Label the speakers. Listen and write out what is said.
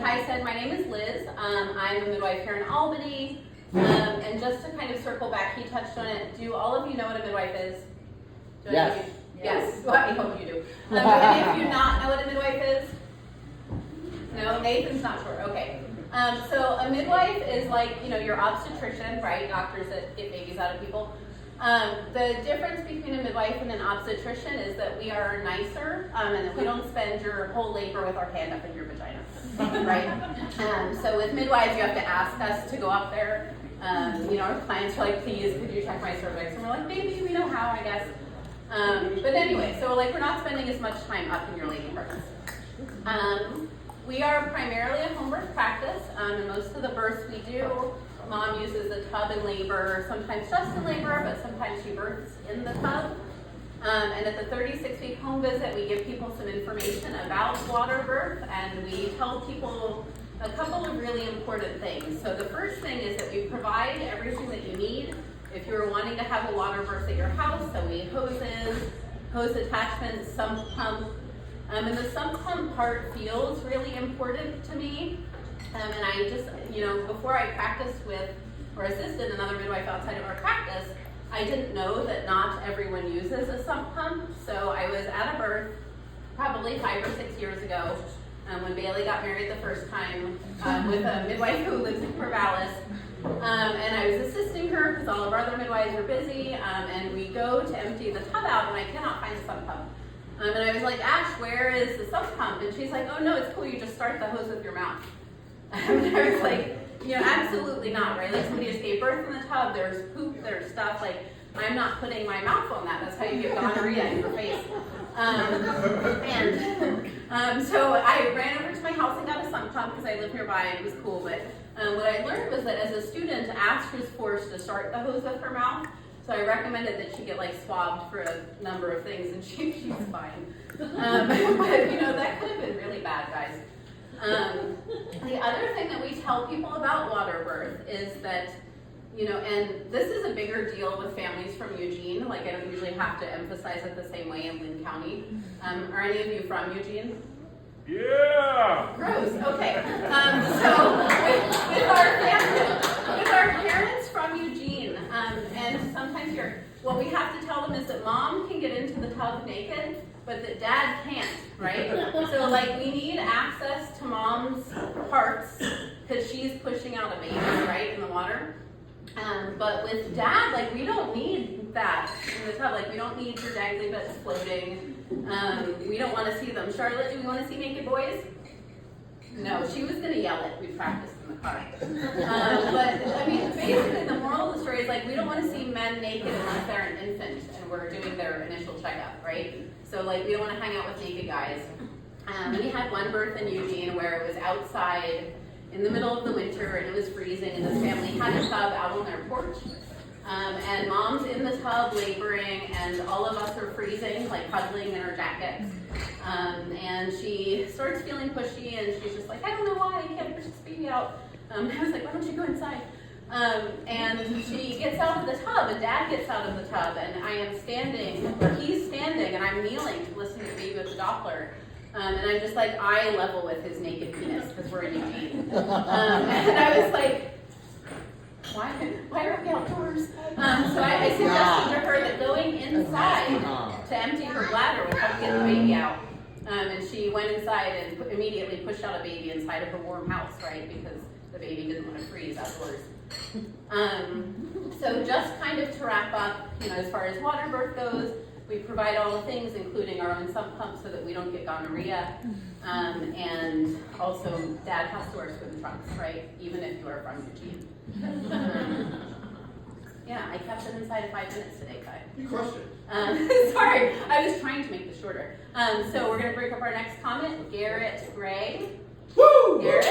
Speaker 1: I said, my name is Liz. I'm a midwife here in Albany. And just to kind of circle back, he touched on it. Do all of you know what a midwife is?
Speaker 2: Yes.
Speaker 1: Yes. Well, I hope you do. Do any of you not know what a midwife is? No? Nathan's not sure. Okay. So a midwife is like, your obstetrician, right? Doctors that get babies out of people. The difference between a midwife and an obstetrician is that we are nicer and that we don't spend your whole labor with our hand up in your vagina, right? So with midwives, you have to ask us to go up there. Our clients are like, please, could you check my cervix? And we're like, maybe we know how, I guess. But anyway, so like we're not spending as much time up in your labor parts. We are primarily a home birth practice, and most of the births we do, mom uses a tub in labor, sometimes just in labor, but sometimes she births in the tub. And at the 36-week home visit, we give people some information about water birth, and we tell people a couple of really important things. So the first thing is that we provide everything that you need if you're wanting to have a water birth at your house. So we hoses, hose attachments, sump pump. And the sump pump part feels really important to me. And I just, before I practiced with or assisted another midwife outside of our practice, I didn't know that not everyone uses a sump pump. So I was at a birth probably 5 or 6 years ago when Bailey got married the first time with a midwife who lives in Corvallis. And I was assisting her because all of our other midwives were busy. And we go to empty the tub out and I cannot find a sump pump. And I was like, Ash, where is the sump pump? And she's like, oh no, it's cool, you just start the hose with your mouth. And I was like, absolutely not, right? Like somebody just gave birth in the tub, there's poop, there's stuff, like I'm not putting my mouth on that. That's how you get gonorrhea in your face. So I ran over to my house and got a sump pump because I live nearby and it was cool. But what I learned was that as a student, Ash was forced to start the hose with her mouth. So I recommended that she get swabbed for a number of things, and she's fine. But that could have been really bad, guys. The other thing that we tell people about water birth is that, and this is a bigger deal with families from Eugene. Like I don't usually have to emphasize it the same way in Lynn County. Are any of you from Eugene?
Speaker 3: Yeah!
Speaker 1: Gross, okay. So with our parents from Eugene, and sometimes what we have to tell them is that mom can get into the tub naked, but that dad can't, right? So we need access to mom's parts because she's pushing out a baby, right, in the water. But with dad, we don't need that in the tub. We don't need your dangly bits floating. We don't want to see them. Charlotte, do we want to see naked boys? No, she was going to yell it. We practiced in the car. But basically the moral of the story is we don't want to see men naked unless they're an infant and we're doing their initial checkup, right? So we don't want to hang out with naked guys. We had one birth in Eugene where it was outside in the middle of the winter and it was freezing and this family had a tub out on their porch. And mom's in the tub laboring and all of us are freezing, huddling in our jackets. And she starts feeling pushy and she's just like, I don't know why, I can't push this baby out. I was like, why don't you go inside? And she gets out of the tub and dad gets out of the tub and I am standing, or he's standing and I'm kneeling to listen to the baby with the Doppler. And I'm just eye level with his naked penis because we're in Eugene. And I was like, why are we outdoors? So I suggested to her that going inside to empty her bladder would help get the baby out. And she went inside and immediately pushed out a baby inside of her warm house, right? Because the baby didn't want to freeze outdoors. So just kind of to wrap up, as far as water birth goes, we provide all the things, including our own sump pump so that we don't get gonorrhea. And also, dad has to wear swim trunks, right? Even if you are from Eugene. Yeah, I kept it inside of 5 minutes today, Kai.
Speaker 3: You crushed it.
Speaker 1: Sorry, I was trying to make this shorter. So we're going to break up our next comment. Garrett Gray.
Speaker 3: Woo!
Speaker 1: Garrett?